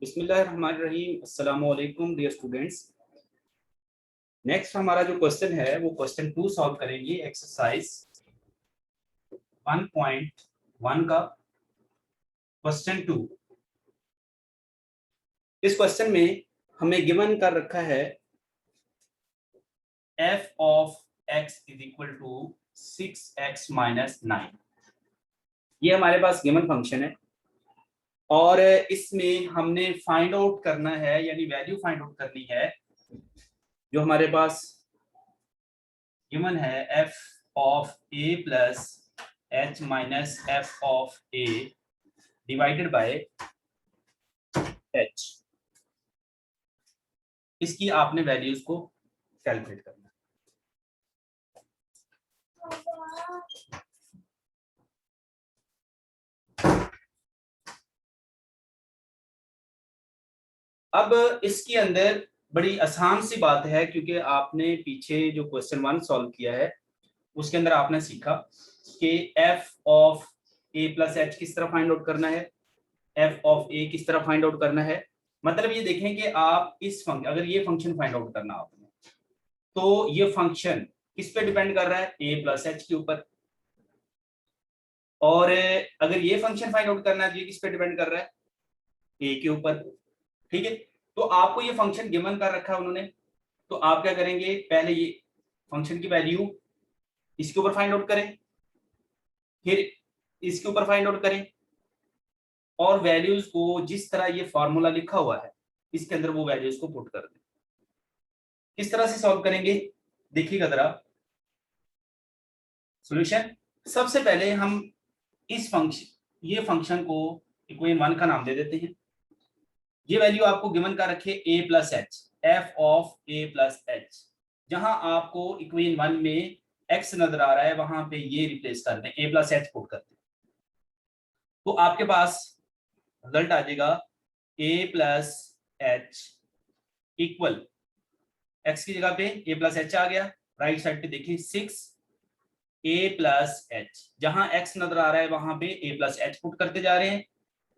बिस्मिल्लाहिर्रहमानिर्रहीम। अस्सलामु अलैकुम डियर स्टूडेंट्स। नेक्स्ट हमारा जो क्वेश्चन है वो क्वेश्चन 2 सॉल्व करेंगे। एक्सरसाइज 1.1 का क्वेश्चन 2। इस क्वेश्चन में हमें गिवन कर रखा है f of x is equal to 6x minus 9। ये हमारे पास गिवन फंक्शन है और इसमें हमने फाइंड आउट करना है, यानी वैल्यू फाइंड आउट करनी है जो हमारे पास गिवन है f of a plus h minus f of a divided by h। इसकी आपने वैल्यूज को कैलकुलेट करना है। अब इसके अंदर बड़ी आसान सी बात है, क्योंकि आपने पीछे जो क्वेश्चन 1 सॉल्व किया है उसके अंदर आपने सीखा कि f of a plus h किस तरह फाइंड आउट करना है, f ऑफ a किस तरह फाइंड आउट करना है। मतलब ये देखें कि आप इस फंक्शन, अगर ये फंक्शन फाइंड आउट करना आपने, तो ये फंक्शन किस पे डिपेंड कर रहा है, a प्लस h के ऊपर। और अगर ये फंक्शन फाइंड आउट करना है, ये किस पे डिपेंड कर रहा है, a के ऊपर। ठीक है, तो आपको ये फंक्शन गिवन कर रखा है उन्होंने, तो आप क्या करेंगे, पहले ये फंक्शन की वैल्यू इसके ऊपर फाइंड आउट करें, फिर इसके ऊपर फाइंड आउट करें, और वैल्यूज को जिस तरह ये फॉर्मूला लिखा हुआ है इसके अंदर वो वैल्यूज को पुट कर दें। किस तरह से सॉल्व करेंगे देखिएगा जरा सॉल्यूशन। सबसे पहले हम इस फंक्शन, ये फंक्शन को इक्वेशन 1 का नाम दे देते हैं। ये वैल्यू आपको गिवन कर रखे a plus H, F of a plus H. जहां आपको इक्वेशन 1 में x नजर आ रहा है वहां पे ये रिप्लेस कर दें, a प्लस एच पुट कर दें, तो आपके पास रिजल्ट आ जाएगा a plus h equal, x की जगह पे a प्लस एच आ गया, राइट साइड पे देखिए 6 a प्लस एच, जहां x नजर आ रहा है वहां पे a प्लस एच पुट करते जा रहे हैं,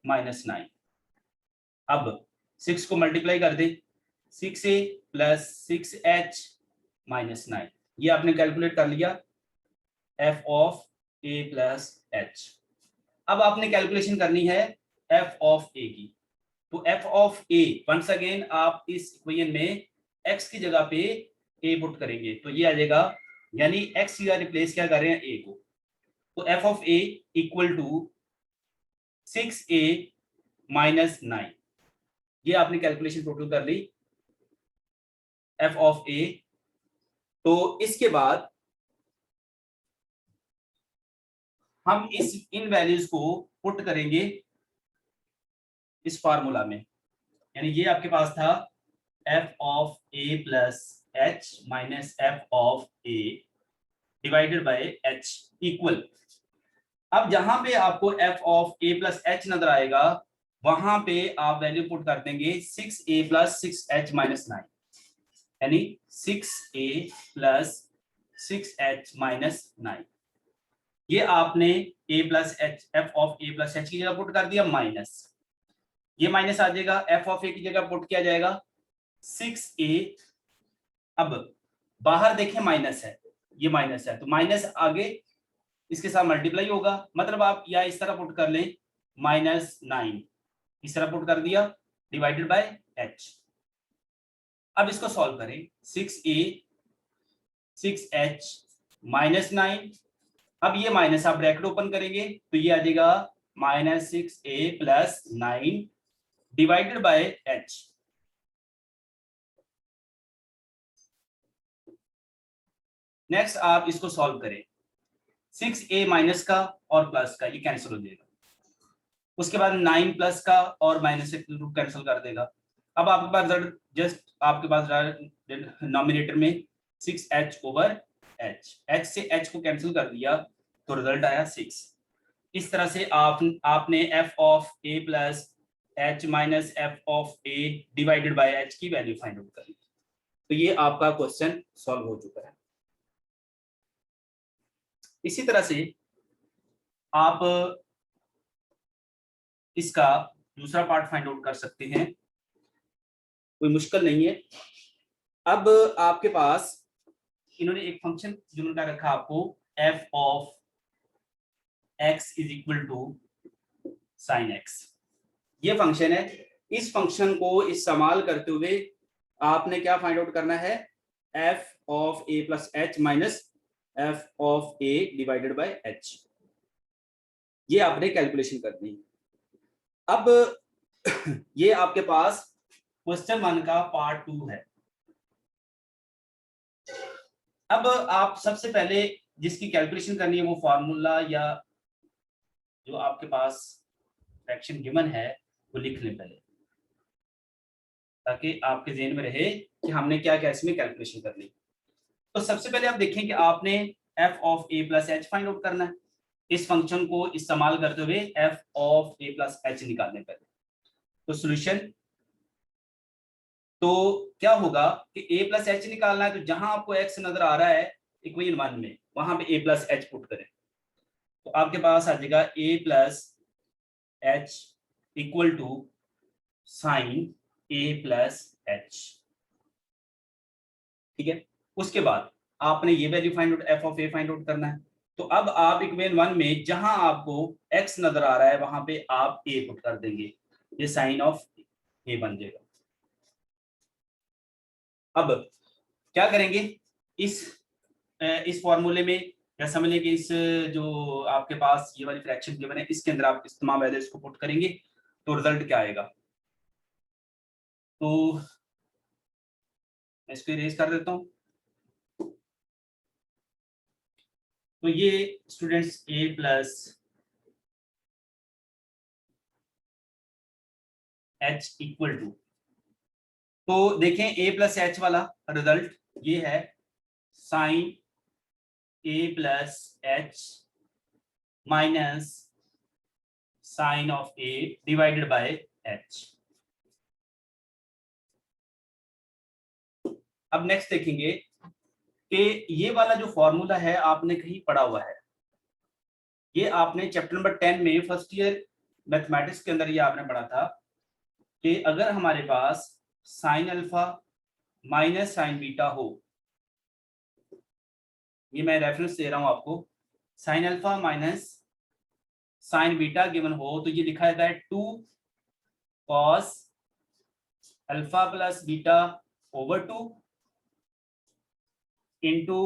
माइनस 9। अब 6 को मल्टीप्लाई कर दे, 6a प्लस 6h माइनस 9। ये आपने कैलकुलेट कर लिया f of a plus h। अब आपने कैलकुलेशन करनी है f ऑफ a की, तो f of a once again आप इस इक्वेशन में x की जगह पे a पुट करेंगे, तो ये आ जाएगा, यानी x की जगह रिप्लेस क्या कर रहे हैं, a को, तो f of a equal to 6a minus 9। ये आपने कैलकुलेशन टोटल कर ली f ऑफ a। तो इसके बाद हम इन वैल्यूज को पुट करेंगे इस फार्मूला में, यानी ये आपके पास था f of a plus h minus f of a divided by h equal. अब जहां पे आपको f of a plus h नजर आएगा वहां पे आप वैल्यू पुट कर देंगे 6a प्लस 6h माइनस 9, यानी 6a प्लस 6h माइनस 9। ये आपने a plus H, F of a plus H की जगह पुट कर दिया, माइनस ये माइनस आ जाएगा, f ऑफ a की जगह पुट किया जाएगा 6a। अब बाहर देखें माइनस है, ये माइनस है, तो माइनस आगे इसके साथ मल्टीप्लाई होगा, मतलब आप या इस तरह पुट कर लें, माइनस 9 इस तरह पुट कर दिया, डिवाइडेड बाय h। अब इसको सॉल्व करें, 6a 6h माइनस 9। अब ये माइनस आप ब्रैकेट ओपन करेंगे तो ये आ जाएगा minus 6a plus 9 divided by h। Next आप इसको सॉल्व करें, 6a माइनस का और प्लस का ये कैंसिल हो जाएगा, उसके बाद 9 प्लस का और माइनस से कैंसिल कर देगा। अब आपके पास जस्ट आपके पास डिनोमिनेटर में 6h ओवर h, h से h को कैंसिल कर दिया तो रिजल्ट आया 6। इस तरह से आपने f of a plus h minus f of a divided by h की वैल्यू फाइंड आउट करी। तो ये आपका क्वेश्चन सॉल्व हो चुका है। इसी तरह से आप इसका दूसरा पार्ट फाइंड आउट कर सकते हैं, कोई मुश्किल नहीं है। अब आपके पास इन्होंने एक फंक्शन जो उनका रखा आपको f of x is equal to sine x, ये फंक्शन है। इस फंक्शन को इस्तेमाल करते हुए आपने क्या फाइंड आउट करना है, f of a plus h minus f of a divided by h, ये आपने कैलकुलेशन करनी है। अब ये आपके पास क्वेश्चन 1 का पार्ट 2 है। अब आप सबसे पहले जिसकी कैलकुलेशन करनी है वो फॉर्मूला या जो आपके पास फ्रैक्शन गिवन है वो लिख लें पहले, ताकि आपके ज़हन में रहे कि हमने क्या क्या इसमें कैलकुलेशन करनी। तो सबसे पहले आप देखें कि आपने f of a plus H find out करना है। इस फंक्शन को इस्तेमाल करते हुए f of a plus H निकालने पहले। तो सॉल्यूशन तो क्या होगा कि a प्लस एच निकालना है, तो जहां आपको x नजर आ रहा है इक्वेशन 1 में, वहां पे a प्लस एच पुट करें, तो आपके पास आ जाएगा a plus h equal to sine a plus h. ठीक है, उसके बाद आपने ये value find out f of a find out करना है। तो अब आप इक्वेशन 1 में जहां आपको x नजर आ रहा है वहां पे आप a पुट कर देंगे, ये साइन ऑफ a बन जाएगा। अब क्या करेंगे, इस फॉर्मूले में या समझ लें कि इस जो आपके पास ये वाली फ्रैक्शन गिवन है इसके अंदर आप इस तमाम वैल्यू इसको पुट करेंगे तो रिजल्ट क्या आएगा। तो इसको इरेज कर देता हूं। तो ये students a plus h equal to, तो देखें a प्लस एच वाला रिजल्ट ये है sine a plus h minus sine of a divided by h। अब नेक्स्ट देखेंगे कि ये वाला जो फॉर्मूला है आपने कहीं पढ़ा हुआ है, ये आपने चैप्टर नंबर 10 में फर्स्ट ईयर मैथमेटिक्स के अंदर ये आपने पढ़ा था कि अगर हमारे पास sine alpha minus sine beta हो, ये मैं रेफरेंस दे रहा हूं आपको, sine alpha minus sine beta given हो तो ये लिखा जाता है 2 cos alpha plus beta over 2 into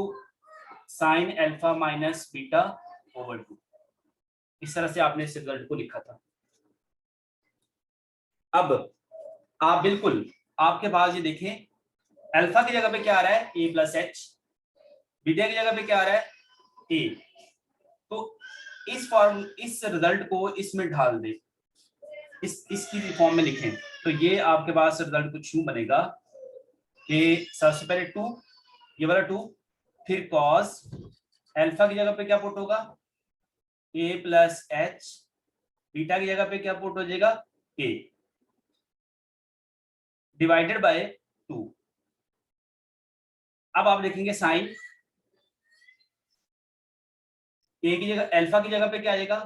sine alpha minus beta over 2। इस तरह से आपने इस रिजल्ट को लिखा था। अब आप बिल्कुल आपके पास ये देखें, अल्फा की जगह पे क्या आ रहा है a प्लस एच, बीटा की जगह पे क्या आ रहा है a, तो इस रिजल्ट को इसमें ढाल दे, इसकी फॉर्म में लिखें। तो ये आपके पास रिजल्ट कुछ यूं बनेगा कि सबसे पहले 2, ये वाला 2, फिर कॉस अल्फा की जगह पे क्या पुट होगा a प्लस एच, बीटा की जगह पे क्या पुट हो जाएगा a डिवाइडेड बाय 2। अब आप लिखेंगे साइन a की जगह अल्फा की जगह पे क्या आ जाएगा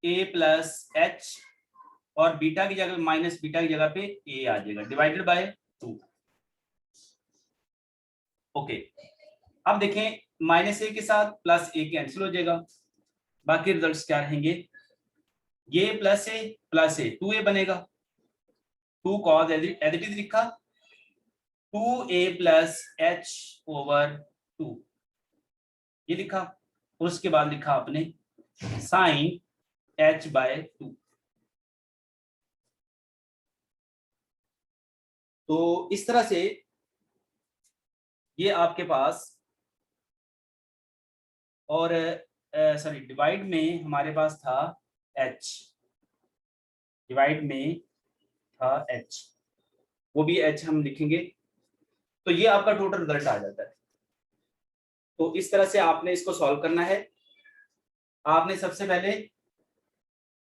a प्लस एच और बीटा की जगह माइनस बीटा की जगह पे a आ जाएगा डिवाइडेड बाय 2। ओके, अब देखें माइनस a के साथ प्लस a कैंसिल हो जाएगा, बाकी रिजल्ट्स क्या रहेंगे, ये प्लस a 2a बनेगा, 2 कॉस एज इट इज लिखा 2a प्लस एच ओवर 2 ये लिखा, उसके बाद लिखा आपने साइन h बाय 2। तो इस तरह से ये आपके पास, और सॉरी डिवाइड में हमारे पास था h, डिवाइड में था h, वो भी h हम लिखेंगे, तो ये आपका टोटल रिजल्ट आ जाता है। तो इस तरह से आपने इसको सॉल्व करना है। आपने सबसे पहले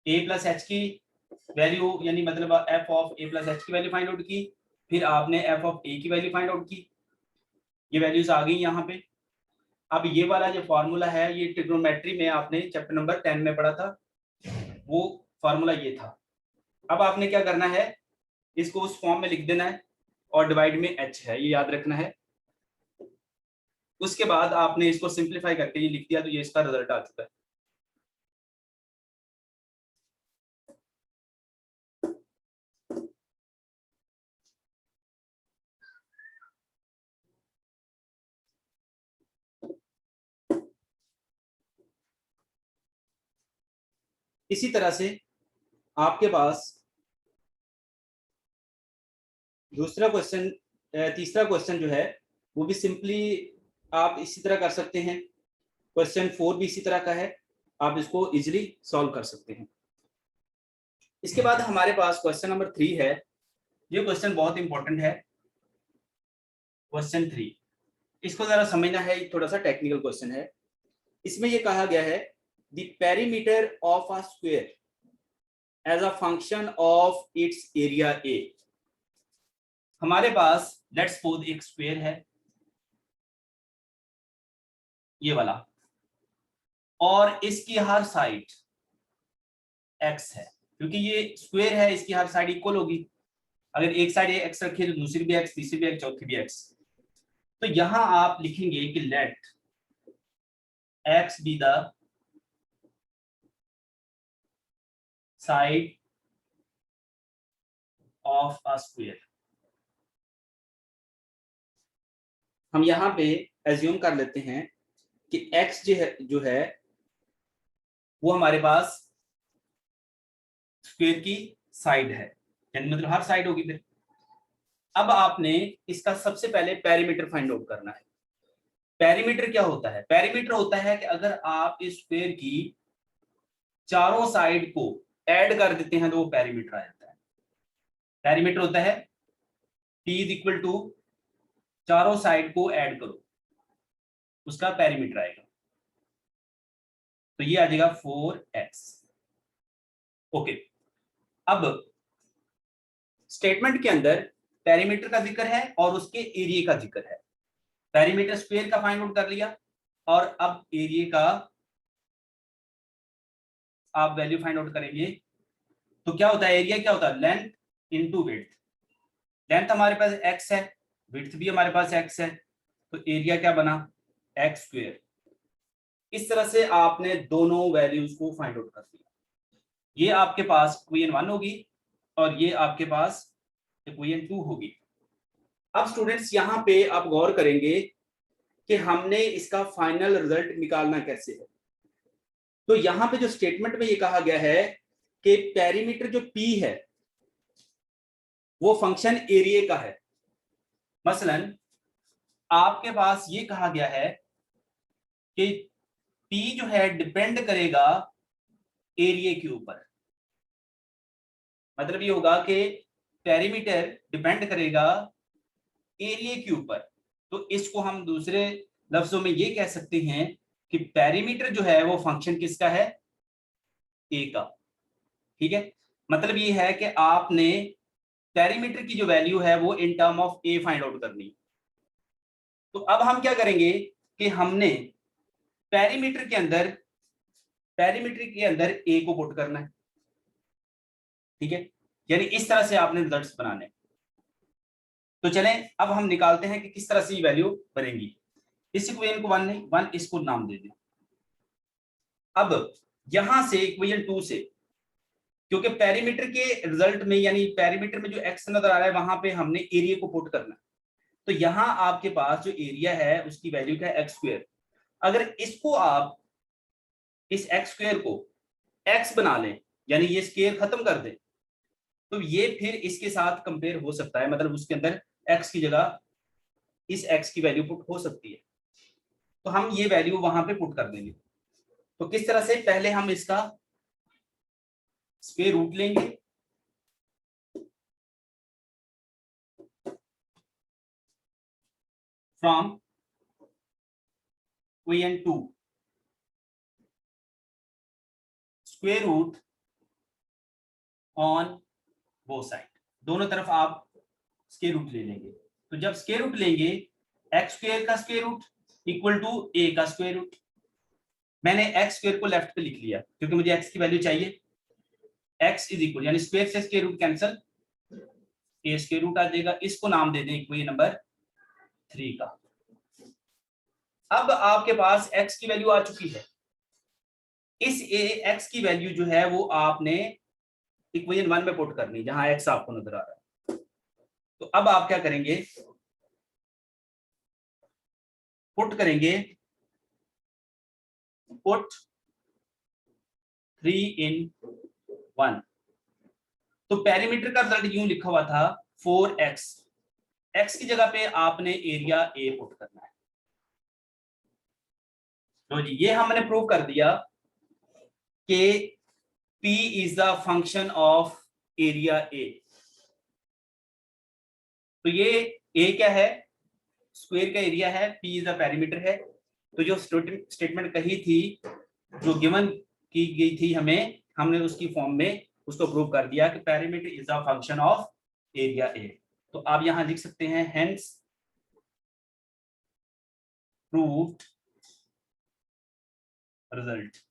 a प्लस एच की वैल्यू यानी मतलब f of a plus H की वैल्यू फाइंड आउट की, फिर आपने f ऑफ a की वैल्यू फाइंड आउट की, ये वैल्यूज आ गई यहाँ पे। अब ये वाला जो फॉर्मूला है ये ट्रिग्नोमेट्री में आपने चैप्टर नंबर 10 में पढ़ा था, वो फॉर्मूला ये था। अब आपने क्या करना है, इसको उस फॉर्म में लिख देना है और डिवाइड में h है, ये याद रखना है। उसके बाद आपने इसको सिंप्लीफाई करके ये लिख दिया, तो ये इसका रिजल्ट आ चुका है। इसी तरह से आपके पास दूसरा क्वेश्चन, तीसरा क्वेश्चन जो है वो भी सिंपली आप इसी तरह कर सकते हैं। क्वेश्चन 4 भी इसी तरह का है, आप इसको इजीली सॉल्व कर सकते हैं। इसके बाद हमारे पास क्वेश्चन नंबर 3 है। ये क्वेश्चन बहुत इंपॉर्टेंट है। क्वेश्चन 3, इसको जरा समझना है, थोड़ा सा टेक्निकल क्वेश्चन है। इसमें ये कहा गया है the perimeter of a square as a function of its area a. हमारे पास लेट्स सपोज एक स्क्वायर है, ये वाला, और इसकी हर साइड x है। क्योंकि ये स्क्वायर है, इसकी हर साइड इक्वल होगी। अगर एक साइड x रखी है तो दूसरी भी x, तीसरी भी x, चौथी भी x। तो यहां आप लिखेंगे कि let x be the side of a square. हम यहां पे एज्यूम कर लेते हैं कि x जो है वो हमारे पास स्क्वायर की साइड है, यानी मतलब हर साइड होगी। फिर अब आपने इसका सबसे पहले पेरीमीटर फाइंड आउट करना है। पेरीमीटर क्या होता है? पेरीमीटर होता है कि अगर आप इस स्क्वायर की चारों साइड को ऐड कर देते हैं तो वो पेरीमीटर आ जाता है। पेरीमीटर होता है P इज इक्वल टू चारों साइड को ऐड करो, उसका पेरीमीटर आएगा। तो ये आ जाएगा 4x। ओके, अब स्टेटमेंट के अंदर पेरीमीटर का जिक्र है और उसके एरिया का जिक्र है। पेरीमीटर स्क्वायर का फाइंड आउट कर लिया और अब एरिया का आप वैल्यू फाइंड आउट करेंगे। तो क्या होता है, एरिया क्या होता है? Length into width. लेंथ हमारे पास x है, विड्थ भी हमारे पास x है, तो एरिया क्या बना? x square. इस तरह से आपने दोनों वैल्यूज को फाइंड आउट कर दिया। ये आपके पास इक्वेशन 1 होगी और ये आपके पास इक्वेशन 2 होगी। अब स्टूडेंट्स यहां पे आप गौर करेंगे कि हमने इसका फाइनल रिजल्ट निकालना कैसे है। तो यहां पे जो स्टेटमेंट में ये कहा गया है कि पेरीमीटर जो P है वो फंक्शन एरिया का है। मसलन आपके पास ये कहा गया है कि P जो है डिपेंड करेगा एरिया के ऊपर। मतलब ये होगा कि पेरीमीटर डिपेंड करेगा एरिया के ऊपर। तो इसको हम दूसरे लफ्जों में ये कह सकते हैं कि पेरीमीटर जो है वो फंक्शन किसका है? ए का। ठीक है, मतलब ये है कि आपने पेरीमीटर की जो वैल्यू है वो in term of A find out करनी। तो अब हम क्या करेंगे कि हमने पेरीमीटर के अंदर ए को पुट करना है। ठीक है, यानी इस तरह से आपने रिजल्ट्स बनाने। तो चलें अब हम निकालते हैं कि किस तरह से ये वैल्यू बनेंगी। इस इक्वेशन को 1 नहीं, 1 इसको नाम दे दें। अब यहां से इक्वेशन 2 से, क्योंकि पेरीमीटर के रिजल्ट में यानी पेरीमीटर में जो एक्स नजर आ रहा है वहां पे हमने एरिया को पुट करना है। तो यहां आपके पास जो एरिया है उसकी वैल्यू क्या है? X square. अगर इसको आप इस एक्स स्क्वायर को एक्स बना लें, यानी ये स्क्वायर खत्म कर दें, तो ये फिर इसके साथ कंपेयर हो सकता है। मतलब उसके अंदर एक्स की जगह इस एक्स की वैल्यू पुट हो सकती है। तो हम ये वैल्यू वहां पे पुट कर देंगे। तो किस तरह से? पहले हम इसका स्क्वायर रूट लेंगे, from equation 2 square root on both side. दोनों तरफ आप स्क्वायर रूट ले लेंगे। तो जब स्क्वायर रूट लेंगे, एक्स स्क्वायर का square root equal to a का स्क्वायर रूट। मैंने एक्स स्क्वायर को लेफ्ट पे लिख लिया क्योंकि मुझे एक्स की वैल्यू चाहिए। x इज इक्वल, यानी स्क्वायर से स्क्वायर रूट कैंसिल, ए स्क्वायर रूट आ जाएगा, इसको नाम दे दें इक्वेशन नंबर 3 का। अब आपके पास x की वैल्यू आ चुकी है, इस x की वैल्यू जो है वो आपने इक्वेशन 1 में पुट करनी, जहां x आपको नजर आ रहा है। तो अब आप क्या करेंगे, पुट करेंगे, पुट 3 in 1। तो पेरीमीटर का रिजल्ट यूं लिखा हुआ था 4x, x की जगह पे आपने एरिया a पुट करना है। तो जी ये हमने प्रूव कर दिया कि p is the function of area a। तो ये a क्या है, स्क्वायर का एरिया है, p इज द पेरीमीटर है। तो जो स्टेटमेंट कही थी, जो गिवन की गई थी हमें, हमने उसकी फॉर्म में उसको प्रूव कर दिया कि perimeter is the function of area a। तो आप यहां लिख सकते हैं हेंस प्रूव्ड रिजल्ट।